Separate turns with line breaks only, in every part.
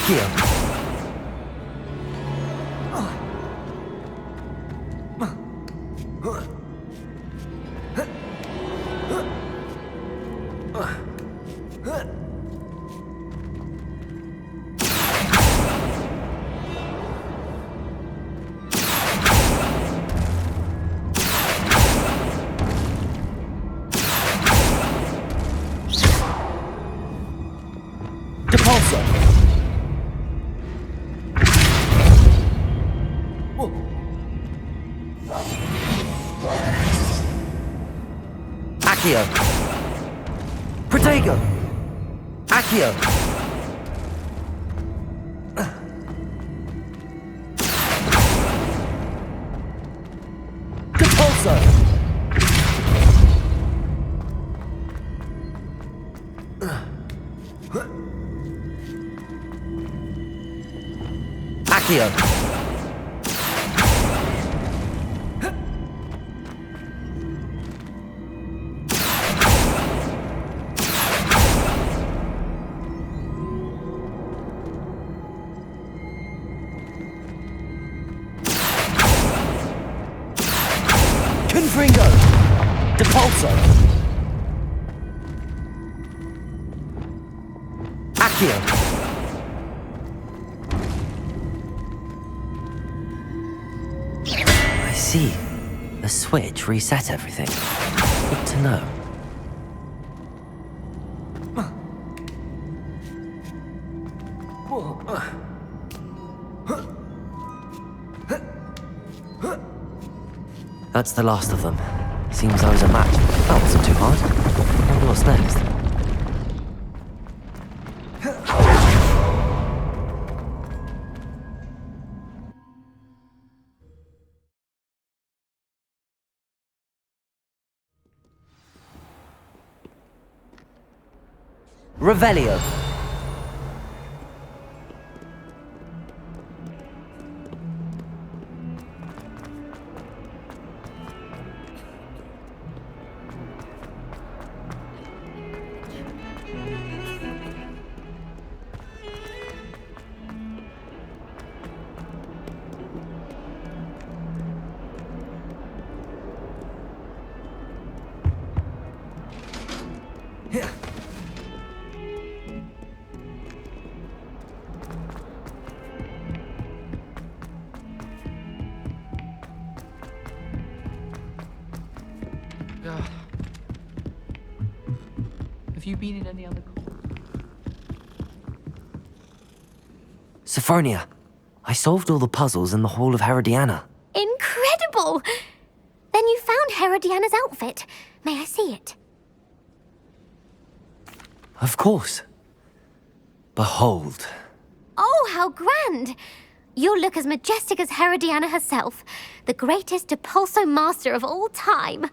Accio. Depulso. Accio. Protego. Accio. Depulso. Accio. Confringo. Depulso. Accio. I see. The switch reset everything. Good to know. That's the last of them. Seems I was a match. That wasn't too hard. I wonder what's next. Revelio. Yeah.
Have you been in any other calls?
Sophronia, I solved all the puzzles in the Hall of Herodiana.
Incredible! Then you found Herodiana's outfit. May I see it?
Of course. Behold.
Oh, how grand! You'll look as majestic as Herodiana herself, the greatest Depulso master of all time.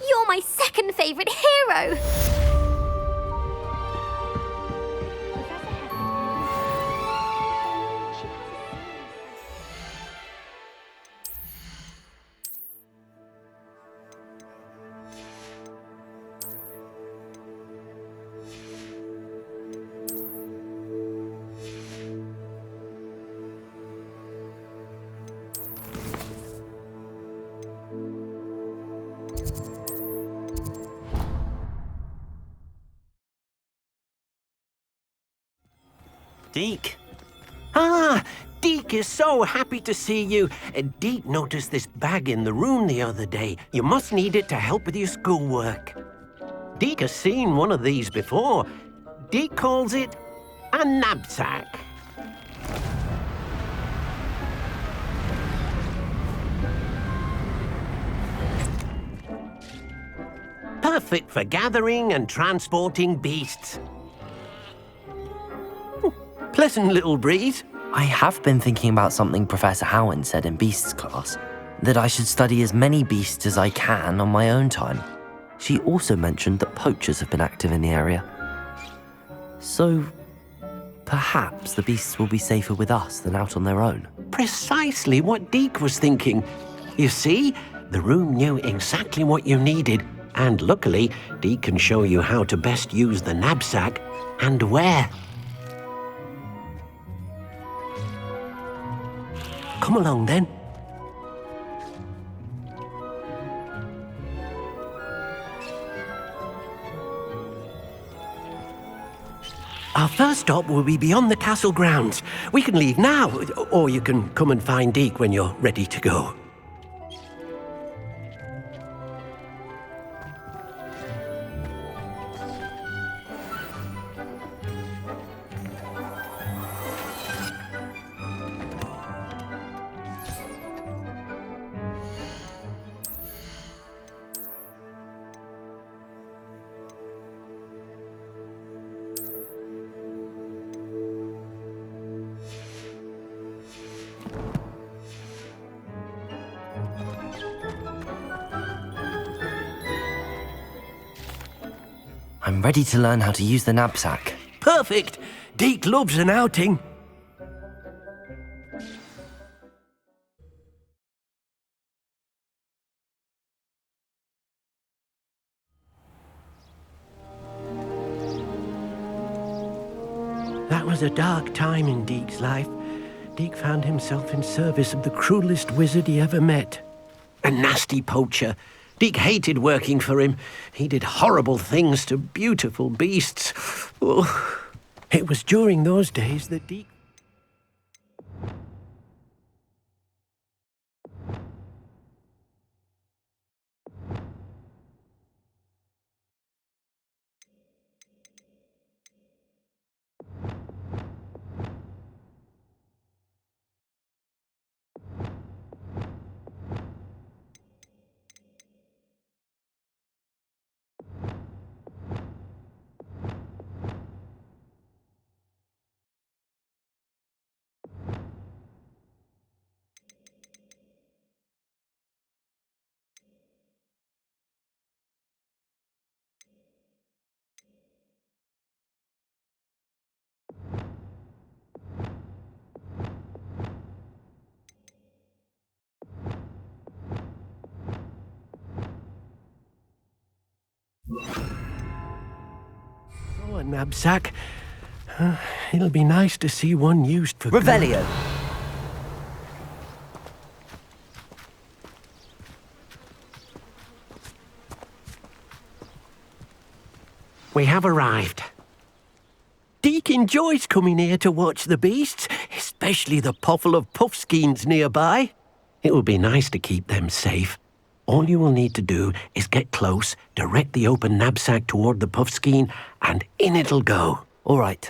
You're my second favorite hero!
Deke. Ah, Deke is so happy to see you. Deke noticed this bag in the room the other day. You must need it to help with your schoolwork. Deke has seen one of these before. Deke calls it a knapsack. Perfect for gathering and transporting beasts. Pleasant little breeze.
I have been thinking about something Professor Howard said in Beasts class, that I should study as many beasts as I can on my own time. She also mentioned that poachers have been active in the area. So, perhaps the beasts will be safer with us than out on their own.
Precisely what Deke was thinking. You see, the room knew exactly what you needed, and luckily, Deke can show you how to best use the knapsack and where. Come along then. Our first stop will be beyond the castle grounds. We can leave now, or you can come and find Deke when you're ready to go.
I'm ready to learn how to use the knapsack.
Perfect! Deke loves an outing. That was a dark time in Deke's life. Deke found himself in service of the cruelest wizard he ever met. A nasty poacher. Deke hated working for him. He did horrible things to beautiful beasts. Oh, it was during those days that Deke... Oh, a knapsack. It'll be nice to see one used for...
Revelio!
We have arrived. Deke enjoys coming here to watch the beasts, especially the potful of puffskeins nearby. It will be nice to keep them safe. All you will need to do is get close, direct the open knapsack toward the puffskein, and in it'll go.
All right.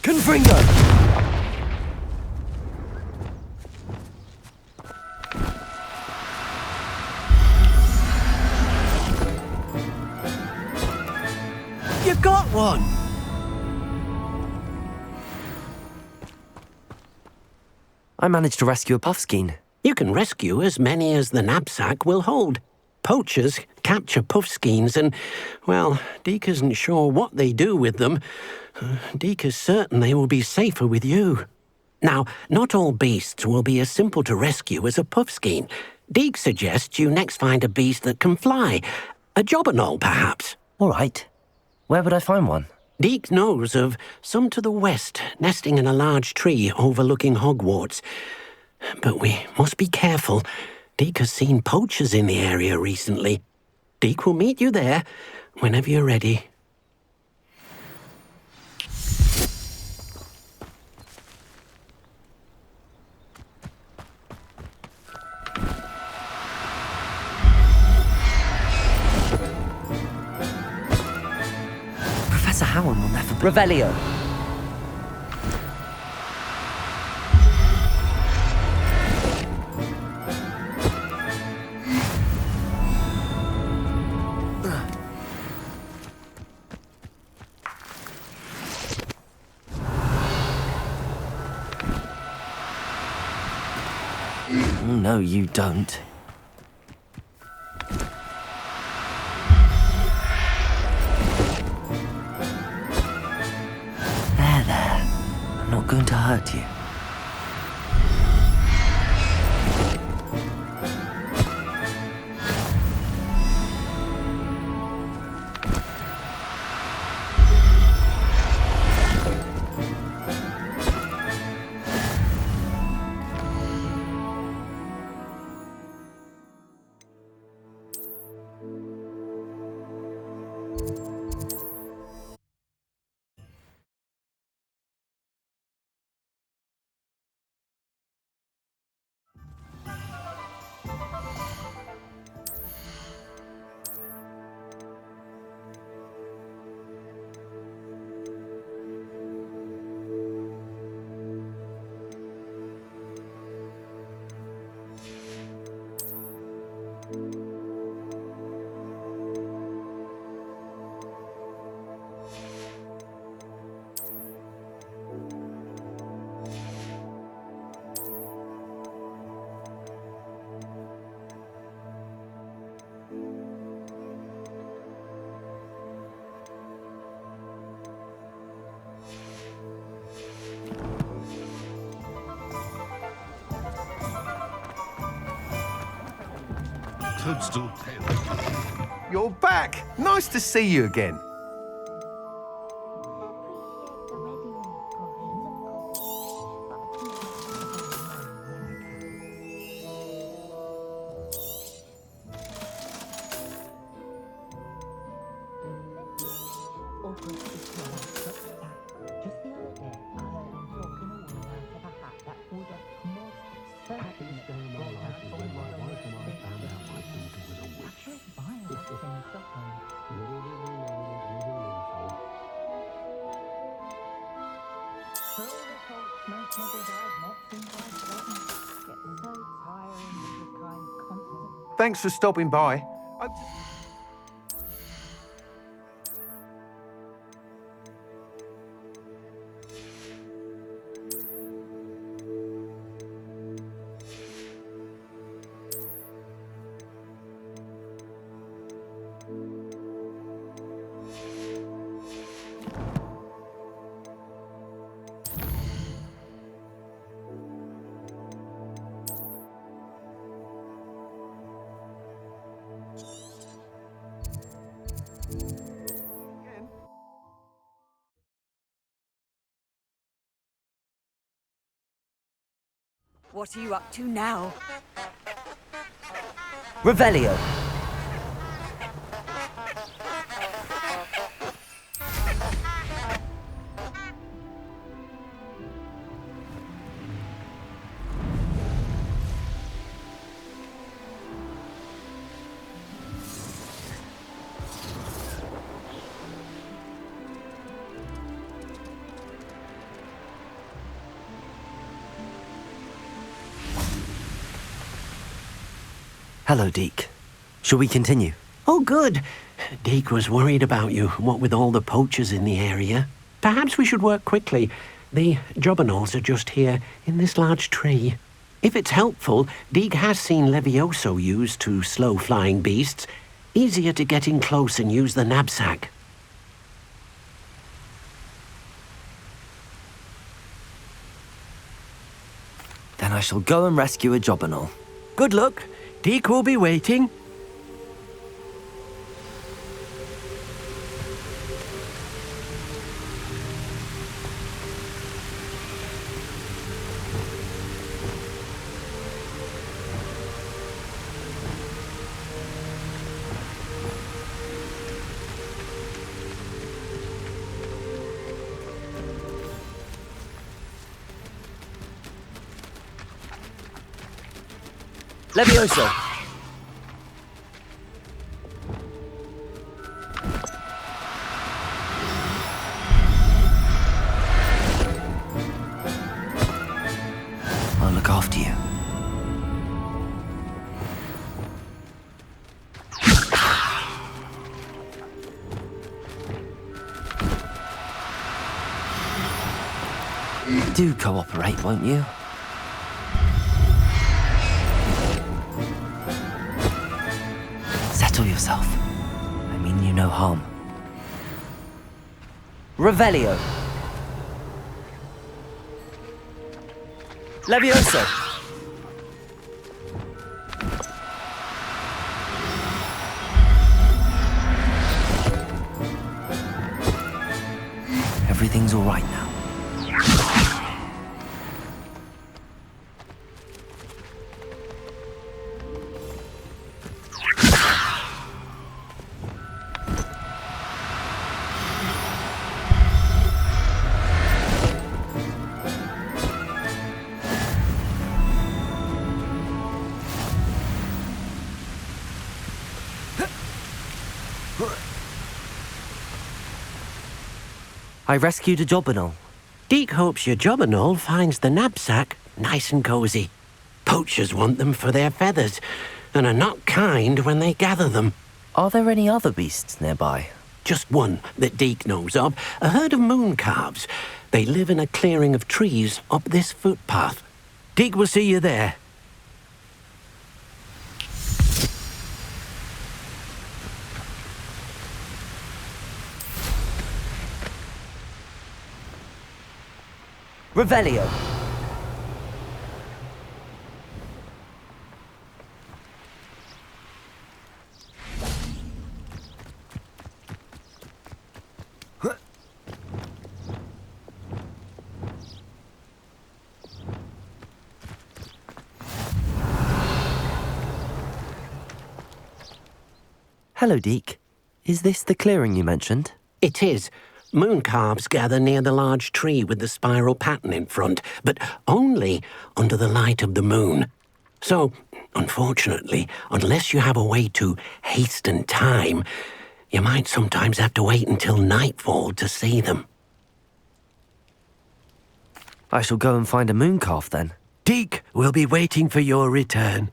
Confringo!
You got one!
I managed to rescue a puffskein.
You can rescue as many as the knapsack will hold. Poachers capture puffskeins and, well, Deke isn't sure what they do with them. Deke is certain they will be safer with you. Now, not all beasts will be as simple to rescue as a puffskein. Deke suggests you next find a beast that can fly. A jobberknoll, perhaps.
All right. Where would I find one?
Deke knows of some to the west, nesting in a large tree overlooking Hogwarts. But we must be careful. Deke has seen poachers in the area recently. Deke will meet you there whenever you're ready.
Professor Howard will never... Revelio! No, you don't. There. I'm not going to hurt you.
toadstool tail.
You're back! Nice to see you again. Thanks for stopping by.
What are you up to now?
Revelio. Hello, Deke. Shall we continue?
Oh, good. Deke was worried about you, what with all the poachers in the area. Perhaps we should work quickly. The jobberknolls are just here, in this large tree. If it's helpful, Deke has seen Levioso used to slow flying beasts. Easier to get in close and use the knapsack.
Then I shall go and rescue a jobberknoll.
Good luck. Deke will be waiting.
Levioso! I'll look after you. Do cooperate, won't you? Settle yourself. I mean you no harm. Revelio. Levioso. Everything's all right now. I rescued a jobberknoll.
Deke hopes your jobberknoll finds the knapsack nice and cozy. Poachers want them for their feathers, and are not kind when they gather them.
Are there any other beasts nearby?
Just one that Deke knows of, a herd of moon calves. They live in a clearing of trees up this footpath. Deke will see you there.
Revelio. Hello, Deke. Is this the clearing you mentioned?
It is. Moon calves gather near the large tree with the spiral pattern in front, but only under the light of the moon. So, unfortunately, unless you have a way to hasten time, you might sometimes have to wait until nightfall to see them.
I shall go and find a moon calf then.
Deke will be waiting for your return.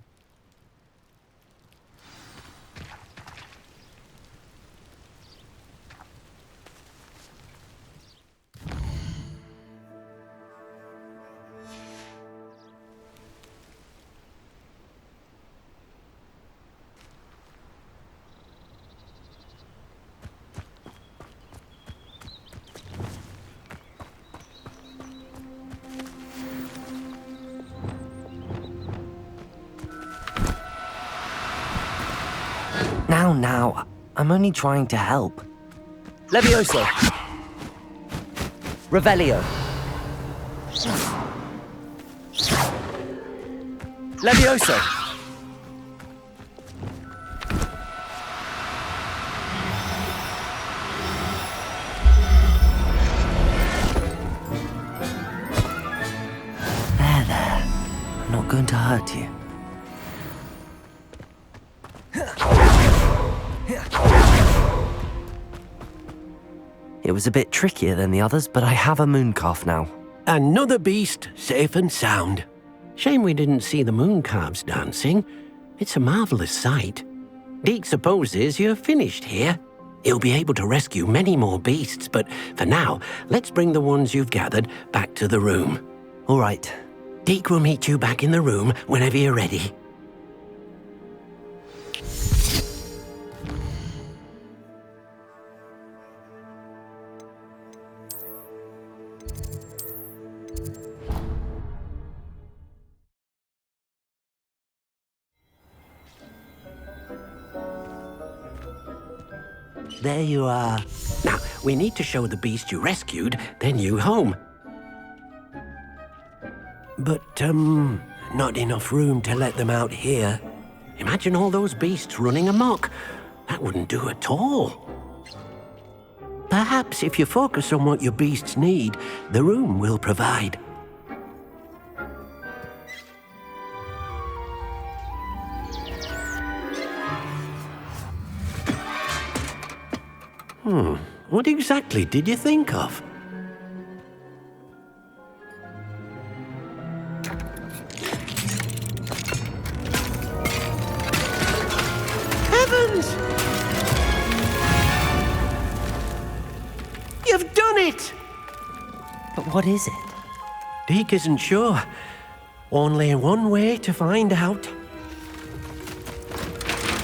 Now, I'm only trying to help.
Levioso! Revelio! Levioso!
There. I'm not going to hurt you. It was a bit trickier than the others, but I have a moon calf now.
Another beast, safe and sound. Shame we didn't see the moon calves dancing. It's a marvelous sight. Deke supposes you're finished here. He'll be able to rescue many more beasts, but for now, let's bring the ones you've gathered back to the room.
All right.
Deke will meet you back in the room whenever you're ready. There you are. Now, we need to show the beast you rescued their new home. But, not enough room to let them out here. Imagine all those beasts running amok. That wouldn't do at all. Perhaps if you focus on what your beasts need, the room will provide. What exactly did you think of? Heavens! You've done it!
But what is it?
Deke isn't sure. Only one way to find out.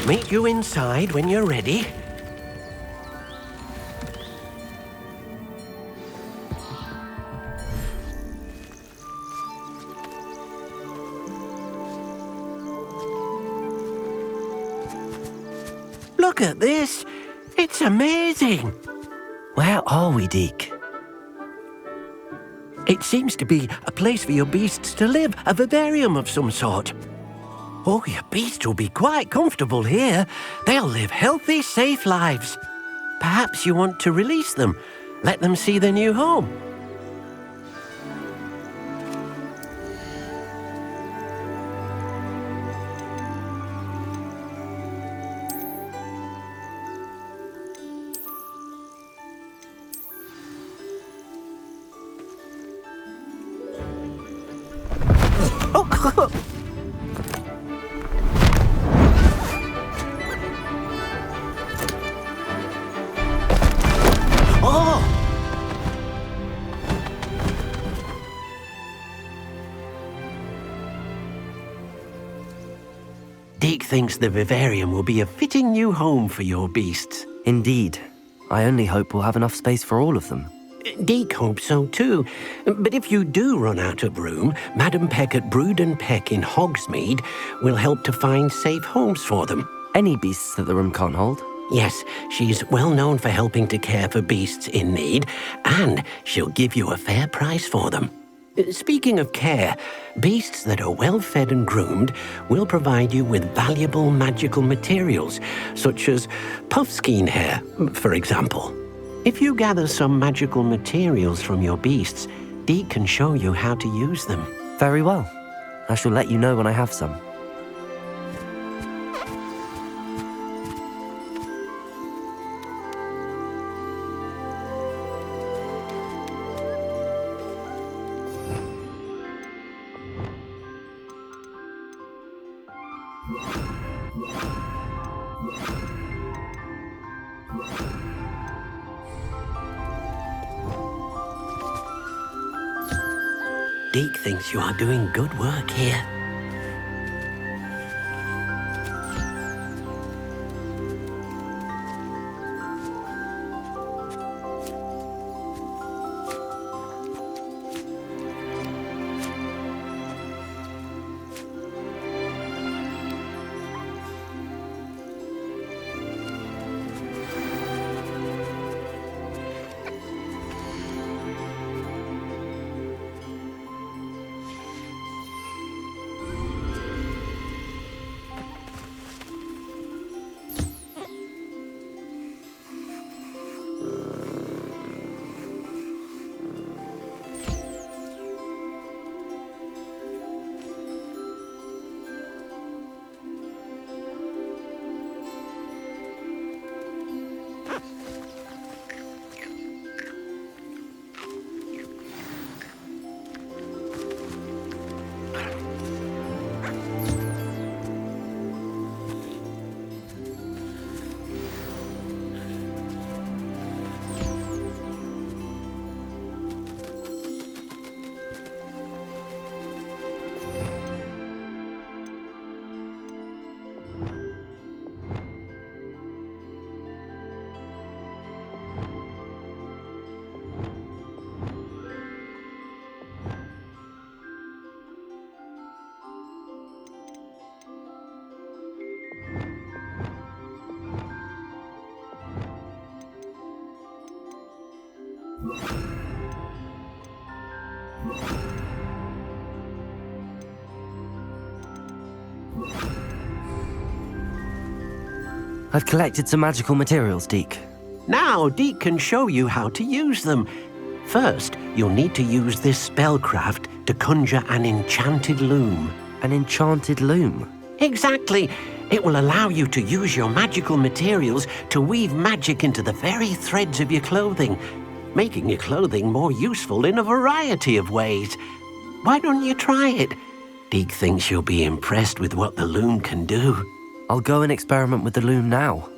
Meet you inside when you're ready. Look at this. It's amazing.
Where are we, Deke?
It seems to be a place for your beasts to live, a vivarium of some sort. Oh, your beasts will be quite comfortable here. They'll live healthy, safe lives. Perhaps you want to release them, let them see their new home. Deke thinks the vivarium will be a fitting new home for your beasts.
Indeed. I only hope we'll have enough space for all of them.
Deke hopes so too. But if you do run out of room, Madam Peck at Brood and Peck in Hogsmeade will help to find safe homes for them.
Any beasts that the room can't hold?
Yes, she's well known for helping to care for beasts in need, and she'll give you a fair price for them. Speaking of care, beasts that are well fed and groomed will provide you with valuable magical materials, such as puffskein hair, for example. If you gather some magical materials from your beasts, Deke can show you how to use them.
Very well. I shall let you know when I have some.
Deke thinks you are doing good work here.
I've collected some magical materials, Deke.
Now Deke can show you how to use them. First, you'll need to use this spellcraft to conjure an enchanted loom.
An enchanted loom?
Exactly. It will allow you to use your magical materials to weave magic into the very threads of your clothing, making your clothing more useful in a variety of ways. Why don't you try it? Deke thinks you'll be impressed with what the loom can do.
I'll go and experiment with the loom now.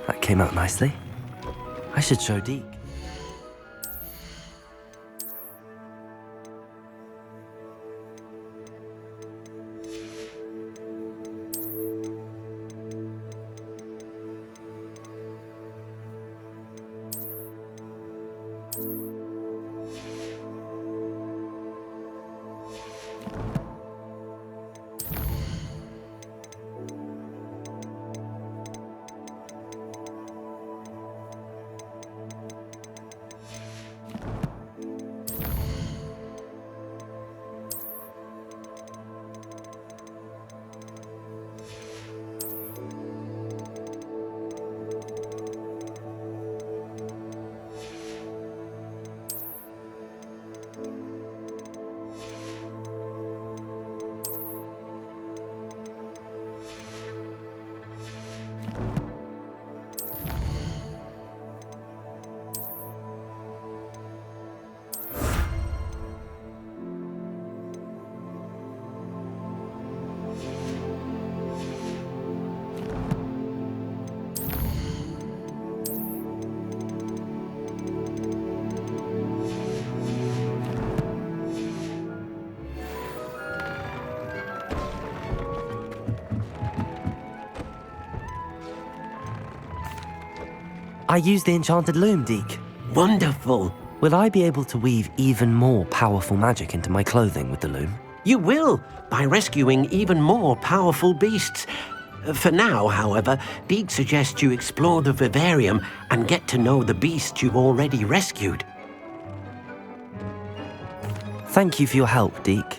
That came out nicely. I should show Deke. I used the enchanted loom, Deke.
Wonderful.
Will I be able to weave even more powerful magic into my clothing with the loom?
You will, by rescuing even more powerful beasts. For now, however, Deke suggests you explore the vivarium and get to know the beasts you've already rescued.
Thank you for your help, Deke.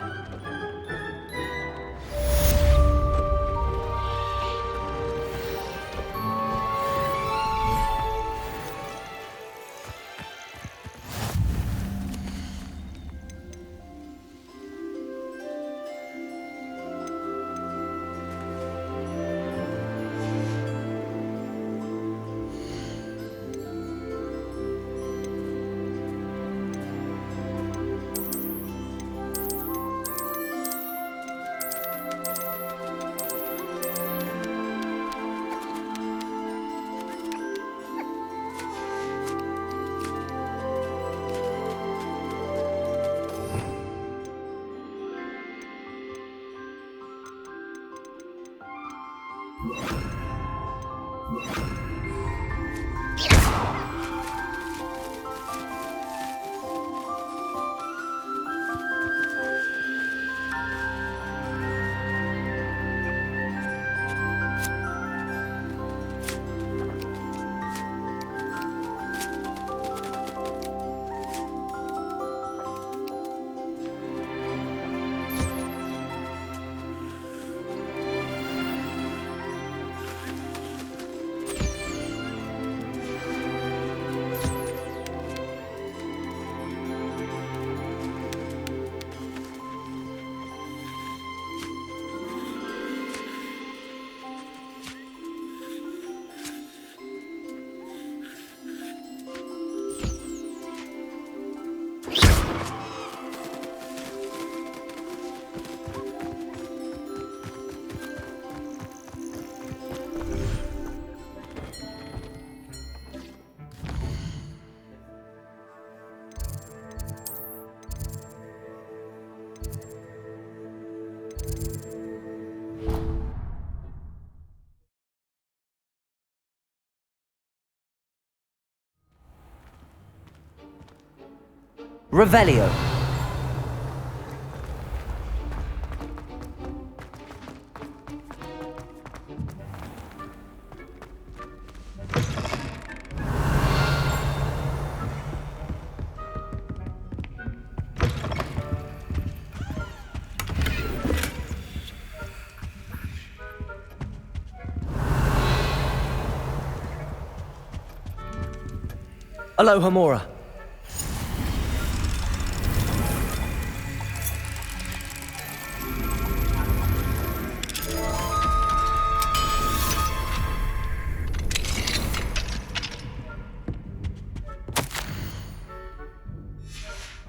Revelio. Aloha Mora.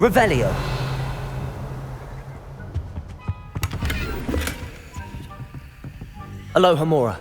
Revelio. Alohomora.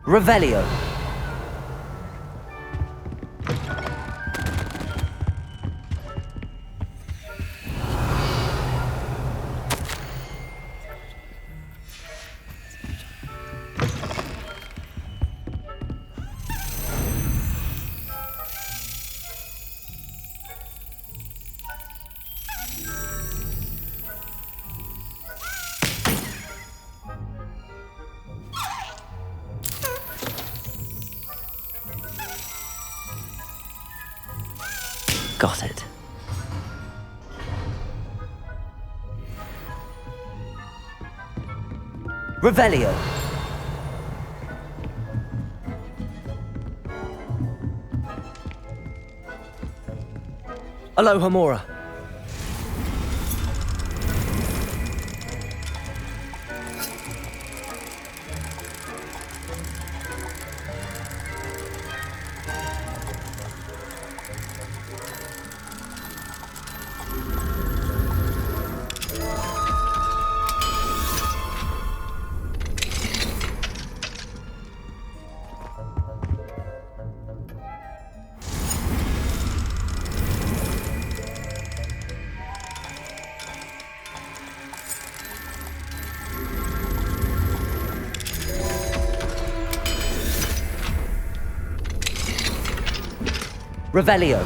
Revelio.
Got it.
Revelio. Alohomora. Revelio.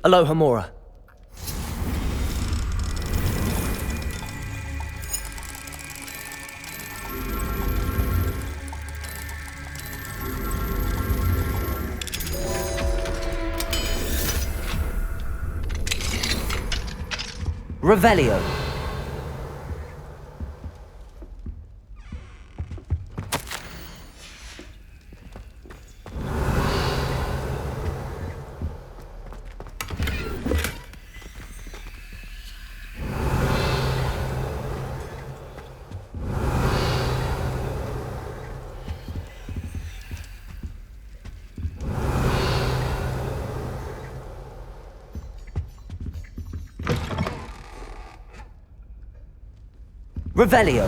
Alohomora. Revelio. Revelio.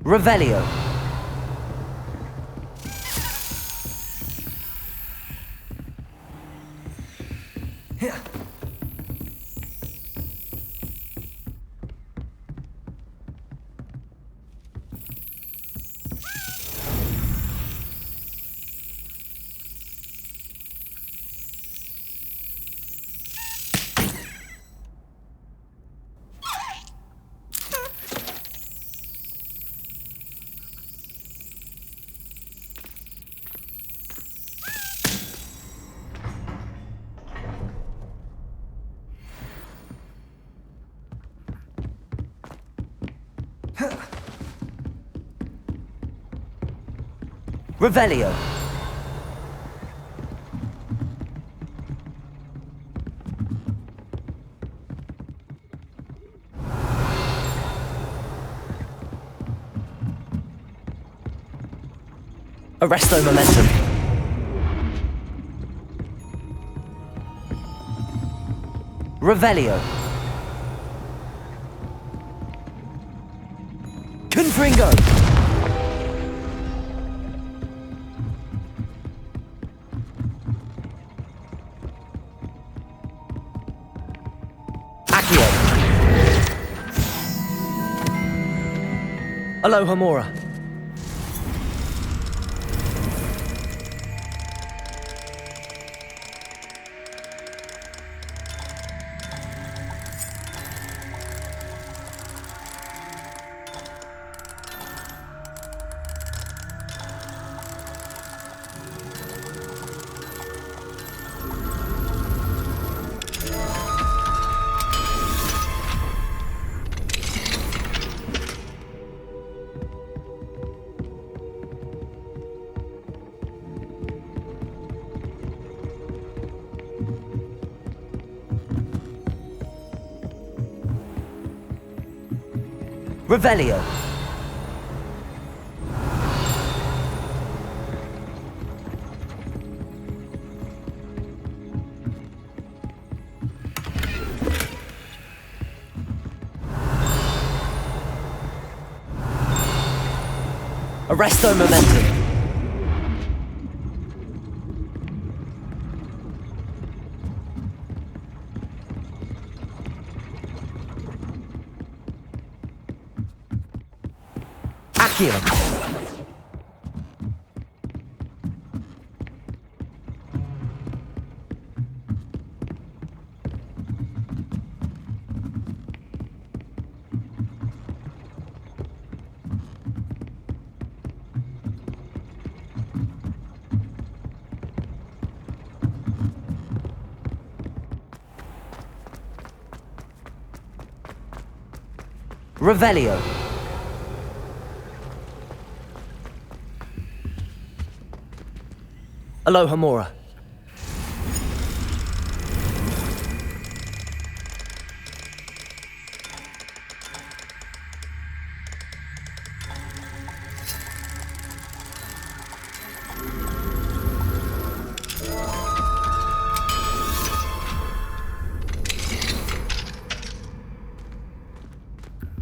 Revelio. Revelio. Arresto momentum. Revelio. Confringo. Accio. Alohomora. Revelio. Arresto momentum. Accio. Revelio. Alohomora.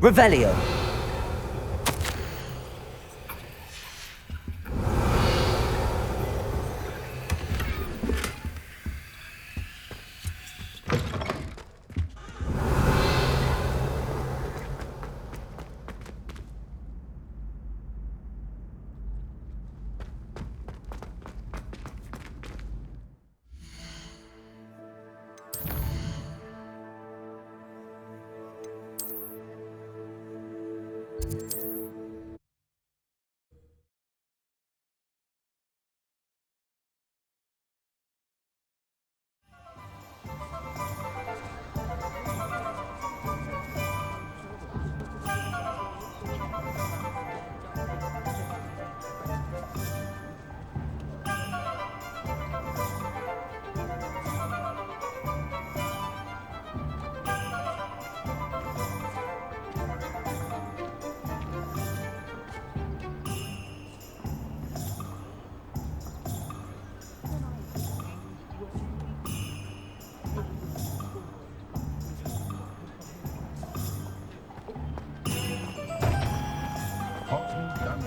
Revelio.
Portal done.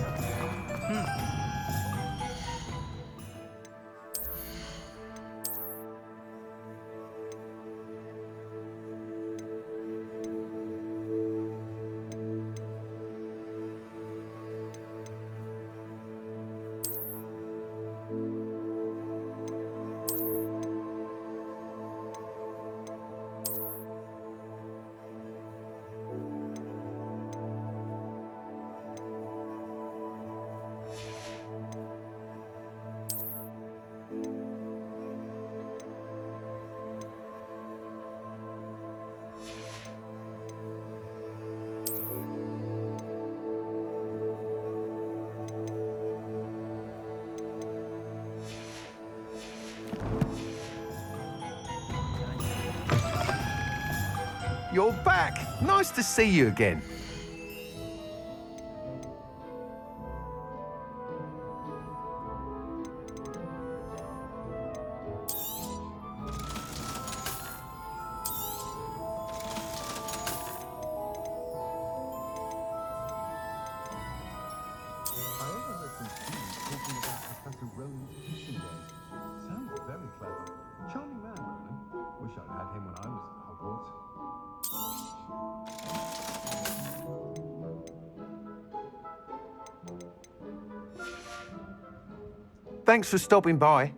You're back. Nice to see you again. Thanks for stopping by.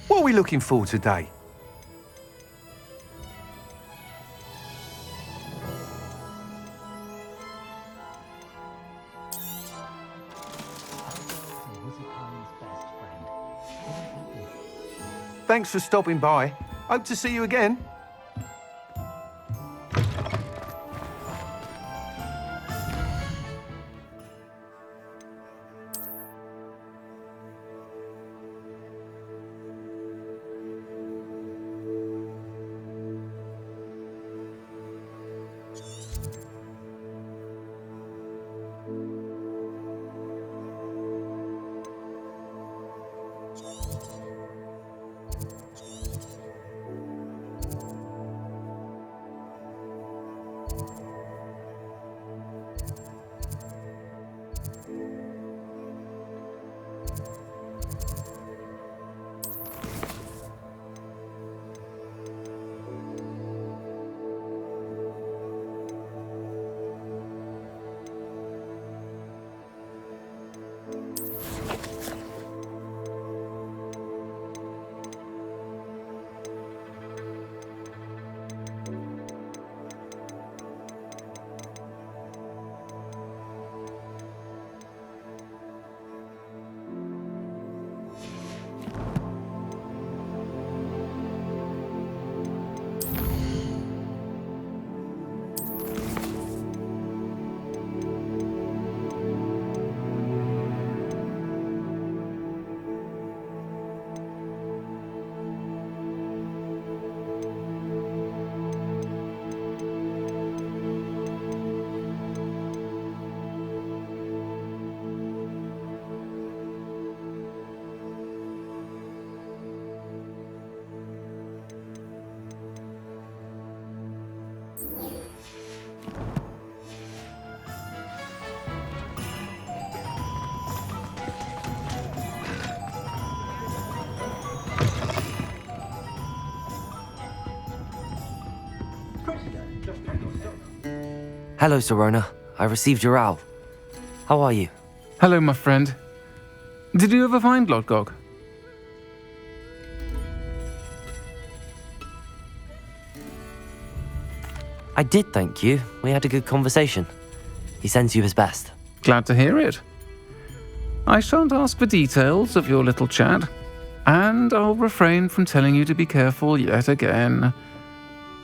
What are we looking for today? Thanks for stopping by. Hope to see you again.
Hello, Sirona. I received your owl. How are you?
Hello, my friend. Did you ever find Lodgog?
I did, thank you. We had a good conversation. He sends you his best.
Glad to hear it. I shan't ask for details of your little chat, and I'll refrain from telling you to be careful yet again.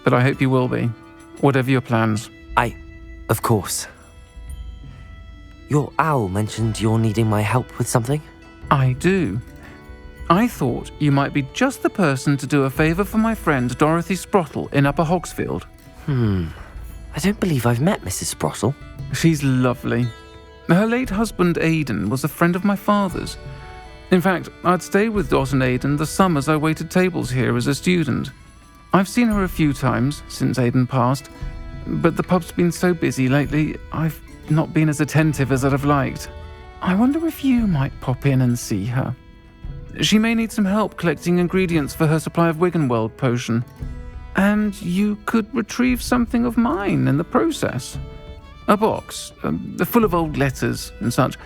But I hope you will be, whatever your plans.
Of course. Your owl mentioned you're needing my help with something?
I do. I thought you might be just the person to do a favour for my friend Dorothy Sprottle in Upper Hogsfield.
I don't believe I've met Mrs. Sprottle.
She's lovely. Her late husband Aidan was a friend of my father's. In fact, I'd stayed with Dot and Aidan the summers I waited tables here as a student. I've seen her a few times since Aidan passed, but the pub's been so busy lately, I've not been as attentive as I'd have liked. I wonder if you might pop in and see her. She may need some help collecting ingredients for her supply of Wiggenweld potion. And you could retrieve something of mine in the process. A box, full of old letters and such.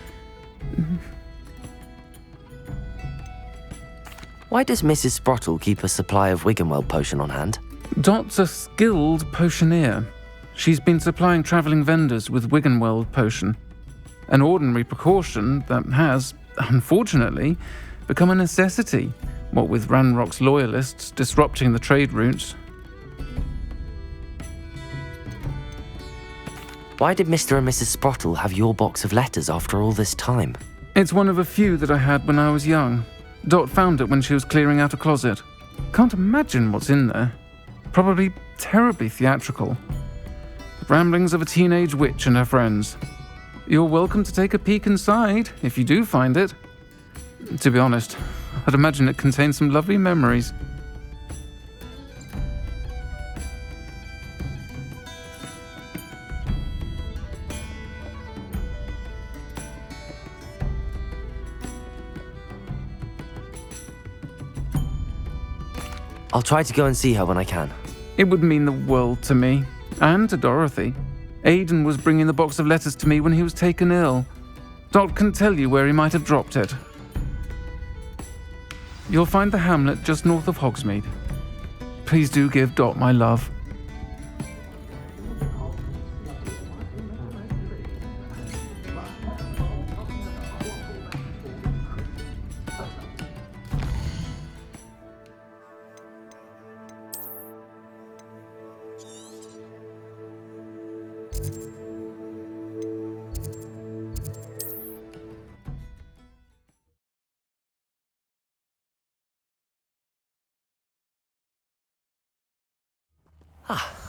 Why does Mrs. Sprottle keep a supply of Wiggenweld potion on hand?
Dot's a skilled potioneer. She's been supplying travelling vendors with Wiggenweld potion, an ordinary precaution that has, unfortunately, become a necessity What with Ranrock's loyalists disrupting the trade routes.
Why did Mr. and Mrs. Sprottle have your box of letters after all this time?
It's one of a few that I had when I was young. Dot found it when she was clearing out a closet. Can't imagine what's in there. Probably terribly theatrical. The ramblings of a teenage witch and her friends. You're welcome to take a peek inside, if you do find it. To be honest, I'd imagine it contains some lovely memories.
I'll try to go and see her when I can.
It would mean the world to me, and to Dorothy. Aidan was bringing the box of letters to me when he was taken ill. Dot can tell you where he might have dropped it. You'll find the hamlet just north of Hogsmeade. Please do give Dot my love.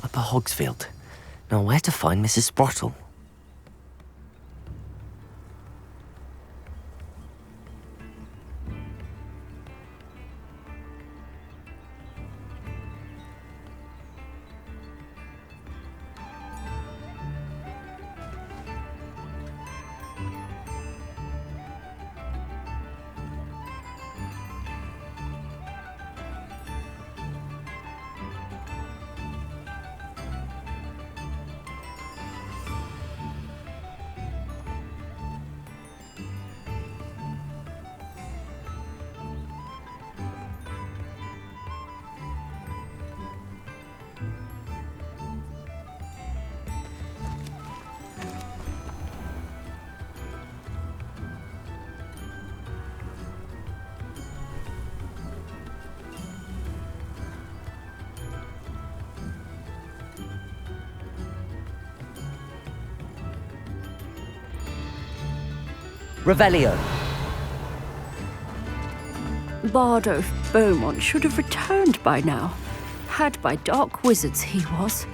Upper Hogsfield. Now where to find Mrs. Sprottle?
Revelio.
Bardo Beaumont should have returned by now. Had by dark wizards he was.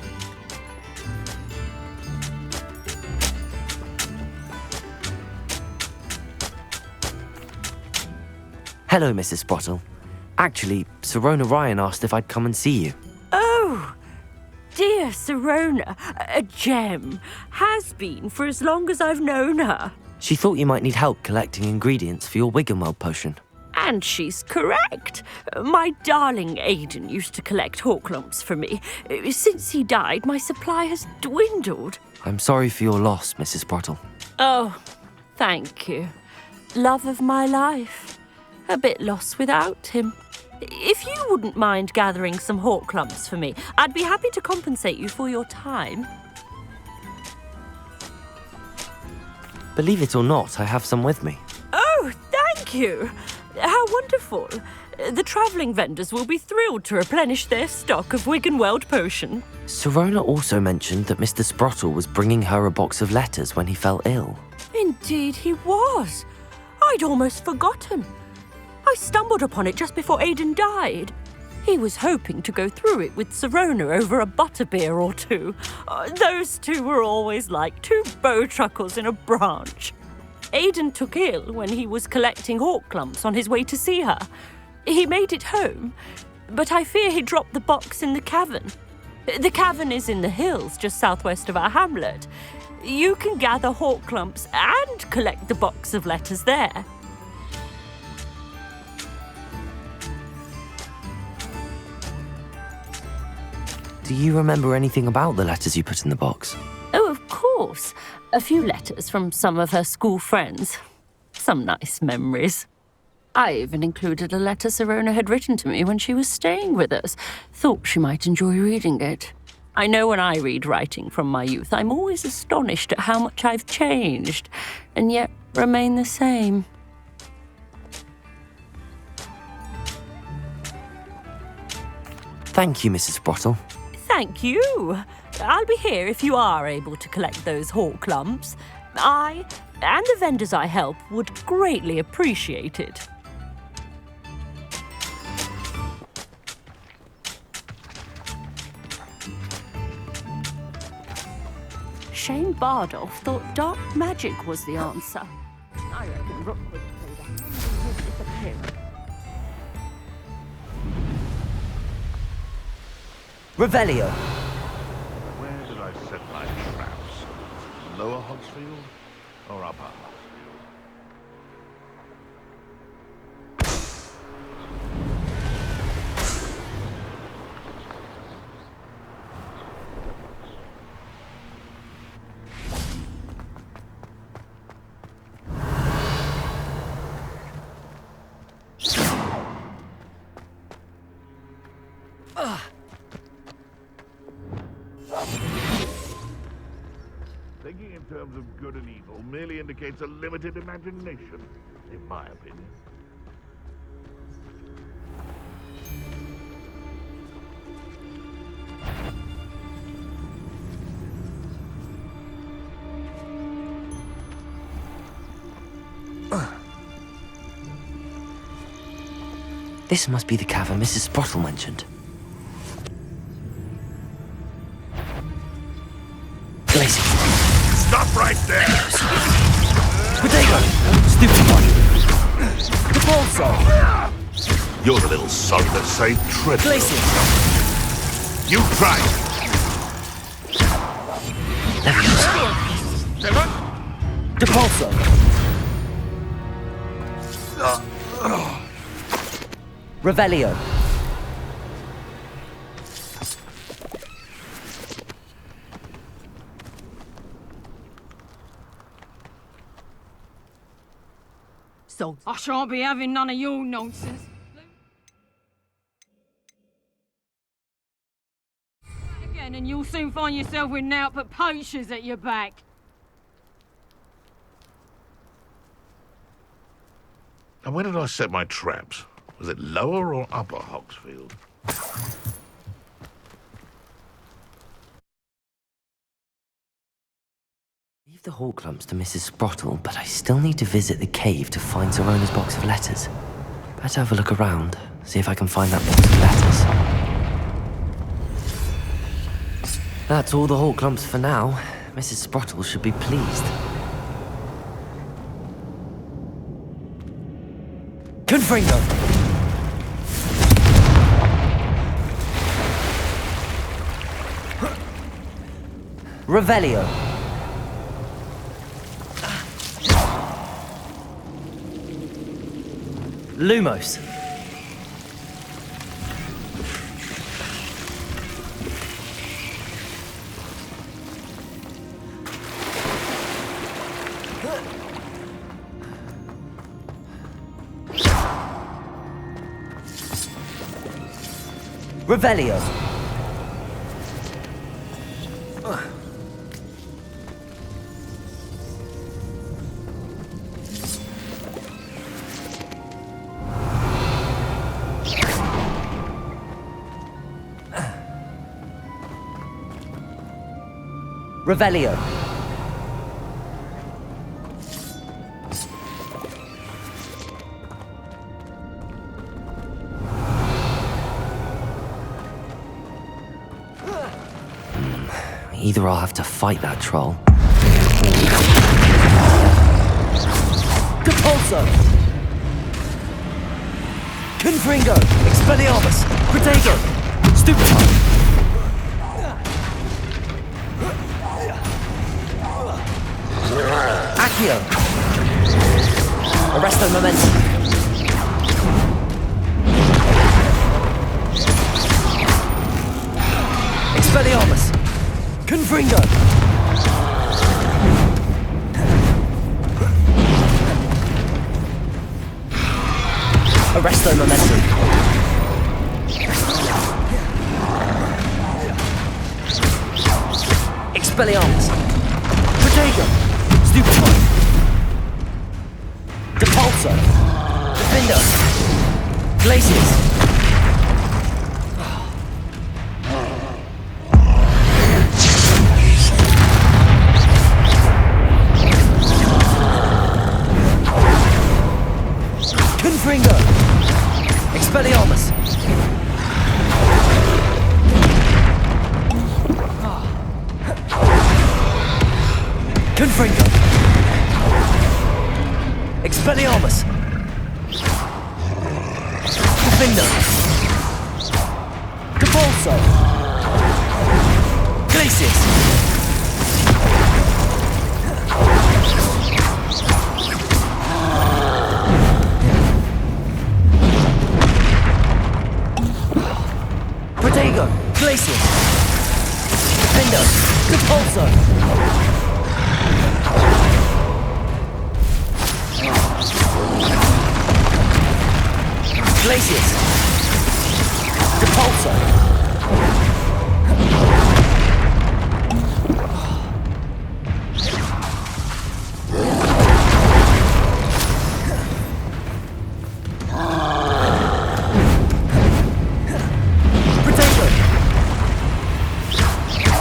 Hello, Mrs. Sprottle. Actually, Sirona Ryan asked if I'd come and see you.
Oh, dear Sirona, a gem. Has been for as long as I've known her.
She thought you might need help collecting ingredients for your Wiggenweld potion.
And she's correct. My darling Aidan used to collect Horklumps for me. Since he died, my supply has dwindled.
I'm sorry for your loss, Mrs. Sprottle.
Oh, thank you. Love of my life. A bit lost without him. If you wouldn't mind gathering some Horklumps for me, I'd be happy to compensate you for your time.
Believe it or not, I have some with me.
Oh, thank you. How wonderful. The travelling vendors will be thrilled to replenish their stock of Wiggenweld potion.
Sirona also mentioned that Mr. Sprottle was bringing her a box of letters when he fell ill.
Indeed he was. I'd almost forgotten. I stumbled upon it just before Aidan died. He was hoping to go through it with Sirona over a butterbeer or two. Those two were always like two bowtruckles in a branch. Aidan took ill when he was collecting Horklumps on his way to see her. He made it home, but I fear he dropped the box in the cavern. The cavern is in the hills just southwest of our hamlet. You can gather Horklumps and collect the box of letters there.
Do you remember anything about the letters you put in the box?
Oh, of course. A few letters from some of her school friends. Some nice memories. I even included a letter Sirona had written to me when she was staying with us. Thought she might enjoy reading it. I know when I read writing from my youth, I'm always astonished at how much I've changed, and yet remain the same.
Thank you, Mrs. Sprottle.
Thank you. I'll be here if you are able to collect those hawk lumps. I and the vendors I help would greatly appreciate it. Shane Bardolph thought dark magic was the answer. I reckon Rookwood played a hand in his disappearance.
Revelio.
Where did I set my traps? Lower Hogsfield or upper Hogsfield? Thinking in terms of good and evil merely indicates a limited imagination, in my opinion.
This must be the cavern Mrs. Sprottle mentioned. Glacier.
Stop right there!
Potato. Stupid one. Capolso.
You're the little sod that saved Treadwell.
Glacier.
You try!
Capolso. Revelio.
So I shan't be having none of your nonsense. Again, and you'll soon find yourself with naught but poachers at your back.
And where did I set my traps? Was it lower or upper Hogsfield?
Leave the hawk lumps to Mrs. Sprottle, but I still need to visit the cave to find Zerona's box of letters. Better have a look around, see if I can find that box of letters. That's all the hawk lumps for now. Mrs. Sprottle should be pleased.
Confringo. Revelio. Lumos. Revelio. Revelio.
Either I'll have to fight that troll.
Capolso. Confringo. Expelliarmus. Protego. Stupefy. Accio. Arresto Momentum. Expelliarmus. Confringo. Arresto Momentum. Expelliarmus. Protego. Stupefy. Depulso. Defindo. Glaciers. Confringo! Expelliarmus! Confringo! Expelliarmus! Confindo! Depulso! Glacius! Protego! Glacius! Confindo! Depulso! Glacius! Depulso! Protego!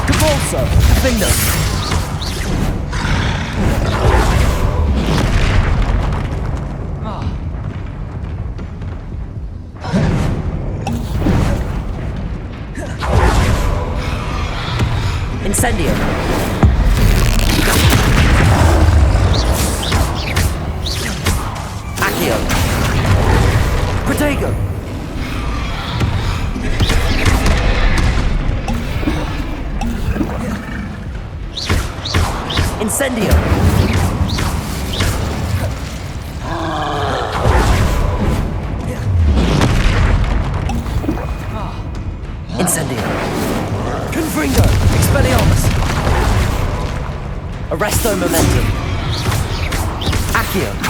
Depulso! Confindo! Incendio! Accio! Protego! Incendio! Incendio! Confringo! Expelliarmus! Arresto Momentum! Accio!